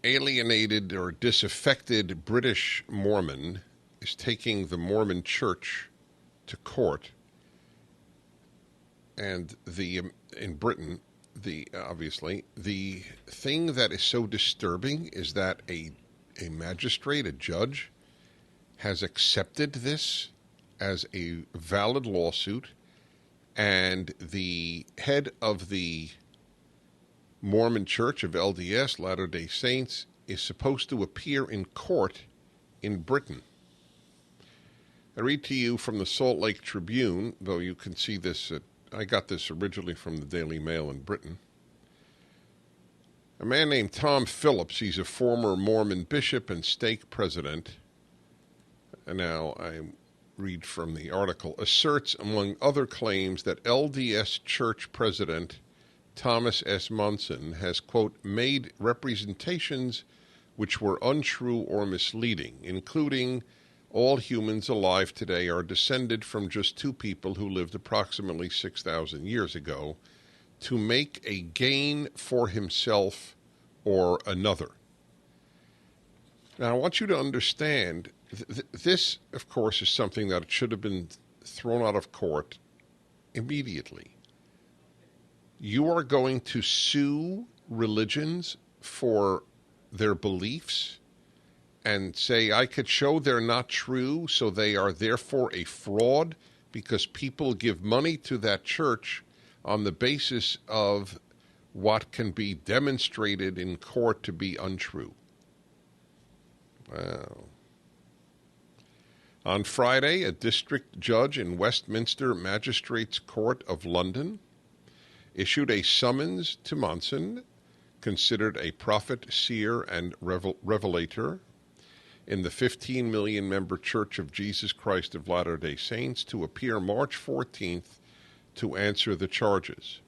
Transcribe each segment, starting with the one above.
alienated or disaffected British Mormon is taking the Mormon Church to court, and in Britain, obviously the thing that is so disturbing is that a magistrate, a judge, has accepted this as a valid lawsuit, and the head of the Mormon Church of LDS, Latter-day Saints, is supposed to appear in court in Britain. I read to you from the Salt Lake Tribune, though you can see this, I got this originally from the Daily Mail in Britain. A man named Tom Phillips, he's a former Mormon bishop and stake president, and now I read from the article, asserts, among other claims, that LDS Church President Thomas S. Monson has, quote, made representations which were untrue or misleading, including all humans alive today are descended from just two people who lived approximately 6,000 years ago, to make a gain for himself or another. Now, I want you to understand, this, of course, is something that should have been thrown out of court immediately. You are going to sue religions for their beliefs and say, I could show they're not true, so they are therefore a fraud because people give money to that church on the basis of what can be demonstrated in court to be untrue. Wow. On Friday, a district judge in Westminster Magistrates Court of London issued a summons to Monson, considered a prophet, seer, and revelator in the 15 million member Church of Jesus Christ of Latter-day Saints, to appear March 14th to answer the charges.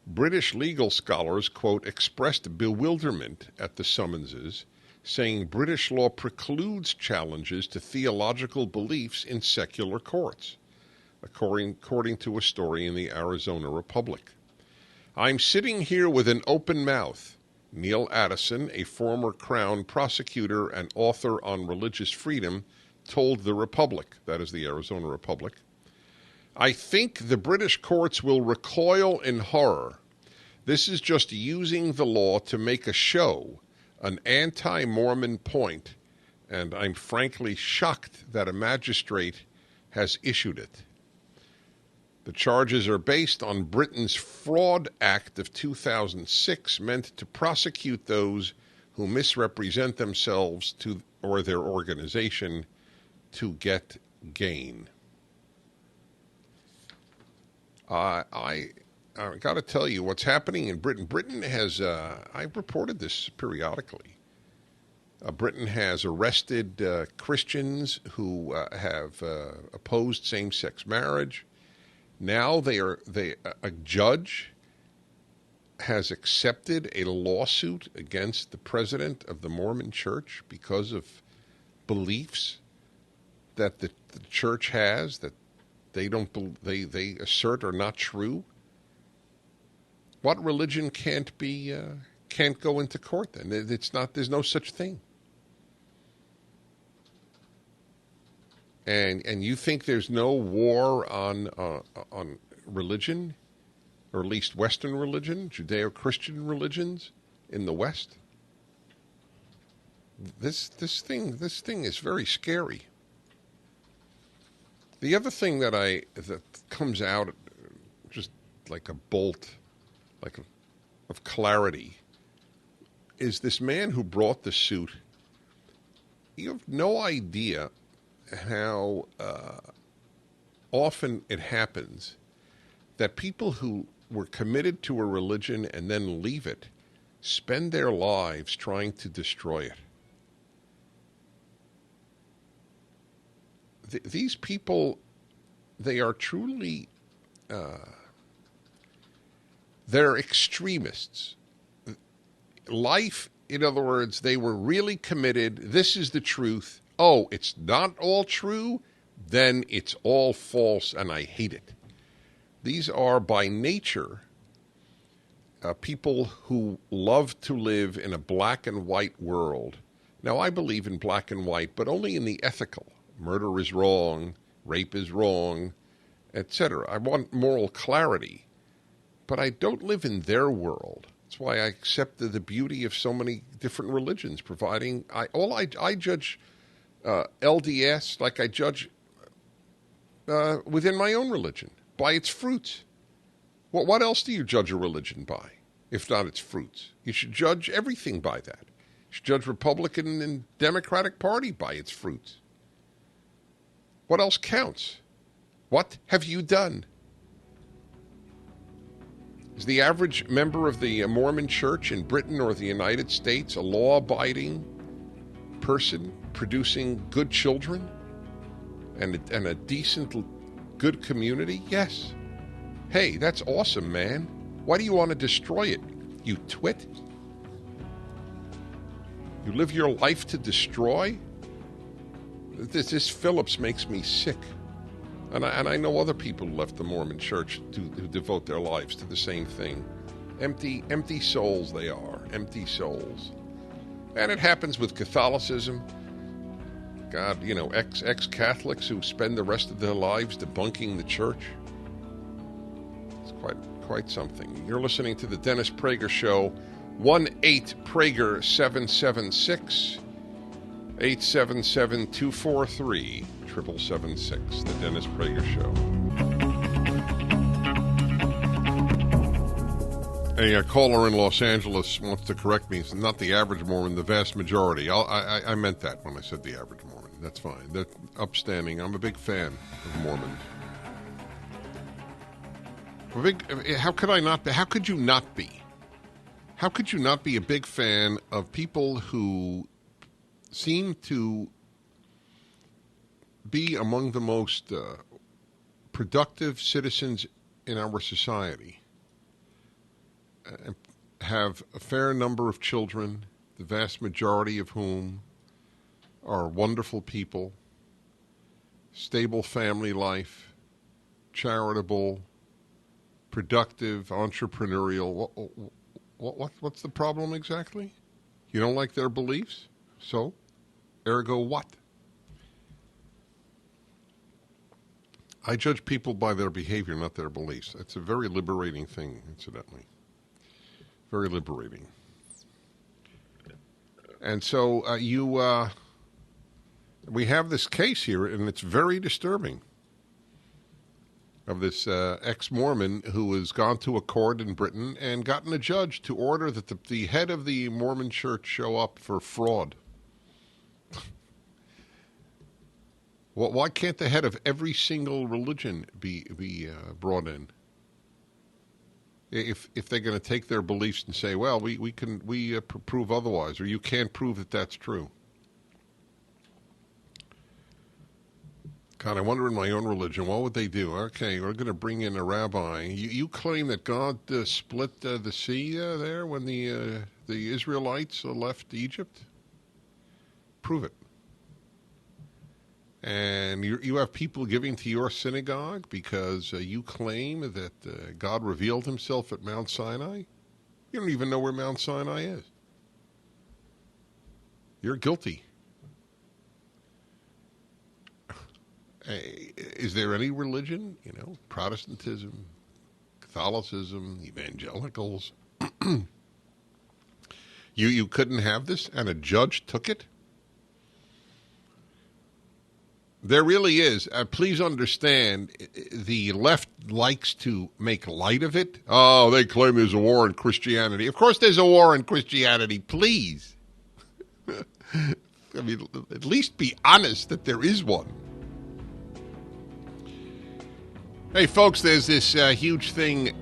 British legal scholars, quote, expressed bewilderment at the summonses, saying British law precludes challenges to theological beliefs in secular courts, according to a story in the Arizona Republic. I'm sitting here with an open mouth, Neil Addison, a former Crown prosecutor and author on religious freedom, told the Republic, that is the Arizona Republic. I think the British courts will recoil in horror. This is just using the law to make a show, an anti-Mormon point, and I'm frankly shocked that a magistrate has issued it. The charges are based on Britain's Fraud Act of 2006, meant to prosecute those who misrepresent themselves or their organization to get gain. I got to tell you what's happening in Britain. Britain has, I've reported this periodically. Britain has arrested Christians who have opposed same-sex marriage. Now a judge has accepted a lawsuit against the president of the Mormon Church because of beliefs that the church has that they assert are not true. What religion can't go into court then? There's no such thing. And you think there's no war on religion, or at least Western religion, Judeo-Christian religions in the West? This thing is very scary. The other thing that comes out just like a bolt, of clarity, is this man who brought the suit. You have no idea how often it happens that people who were committed to a religion and then leave it spend their lives trying to destroy it. These people, they are truly, they're extremists. Life, in other words, they were really committed. This is the truth. Oh, it's not all true? Then it's all false, and I hate it. These are, by nature, people who love to live in a black and white world. Now, I believe in black and white, but only in the ethical. Murder is wrong, rape is wrong, etc. I want moral clarity, but I don't live in their world. That's why I accept the beauty of so many different religions, providing I judge LDS like I judge within my own religion, by its fruits. What else do you judge a religion by, if not its fruits? You should judge everything by that. You should judge Republican and Democratic Party by its fruits. What else counts? What have you done? Is the average member of the Mormon Church in Britain or the United States a law-abiding person producing good children and a decent, good community? Yes. Hey, that's awesome, man. Why do you want to destroy it, you twit? You live your life to destroy? This Phillips makes me sick. And I know other people who left the Mormon Church who devote their lives to the same thing. Empty souls they are. Empty souls. And it happens with Catholicism. God, ex-Catholics who spend the rest of their lives debunking the church. It's quite something. You're listening to the Dennis Prager Show. 1-8-PRAGER-776. 877-243-7776. The Dennis Prager Show. A caller in Los Angeles wants to correct me. It's not the average Mormon, the vast majority. I meant that when I said the average Mormon. That's fine. They're upstanding. I'm a big fan of Mormons. How could I not be? How could you not be? How could you not be a big fan of people who seem to be among the most productive citizens in our society, have a fair number of children, the vast majority of whom are wonderful people, stable family life, charitable, productive, entrepreneurial? What's the problem exactly? You don't like their beliefs? So, ergo what? I judge people by their behavior, not their beliefs. That's a very liberating thing, incidentally. Very liberating. And so we have this case here, and it's very disturbing, of this ex-Mormon who has gone to a court in Britain and gotten a judge to order that the head of the Mormon church show up for fraud. Well, why can't the head of every single religion be brought in? If they're going to take their beliefs and say, well, we prove otherwise, or you can't prove that that's true. God, I wonder in my own religion, what would they do? Okay, we're going to bring in a rabbi. You claim that God split the sea there when the Israelites left Egypt? Prove it. And you have people giving to your synagogue because you claim that God revealed himself at Mount Sinai? You don't even know where Mount Sinai is. You're guilty. Is there any religion, Protestantism, Catholicism, evangelicals? You couldn't have this, and a judge took it? There really is. Please understand, the left likes to make light of it. Oh, they claim there's a war in Christianity. Of course there's a war in Christianity. Please. I mean, at least be honest that there is one. Hey, folks, there's this huge thing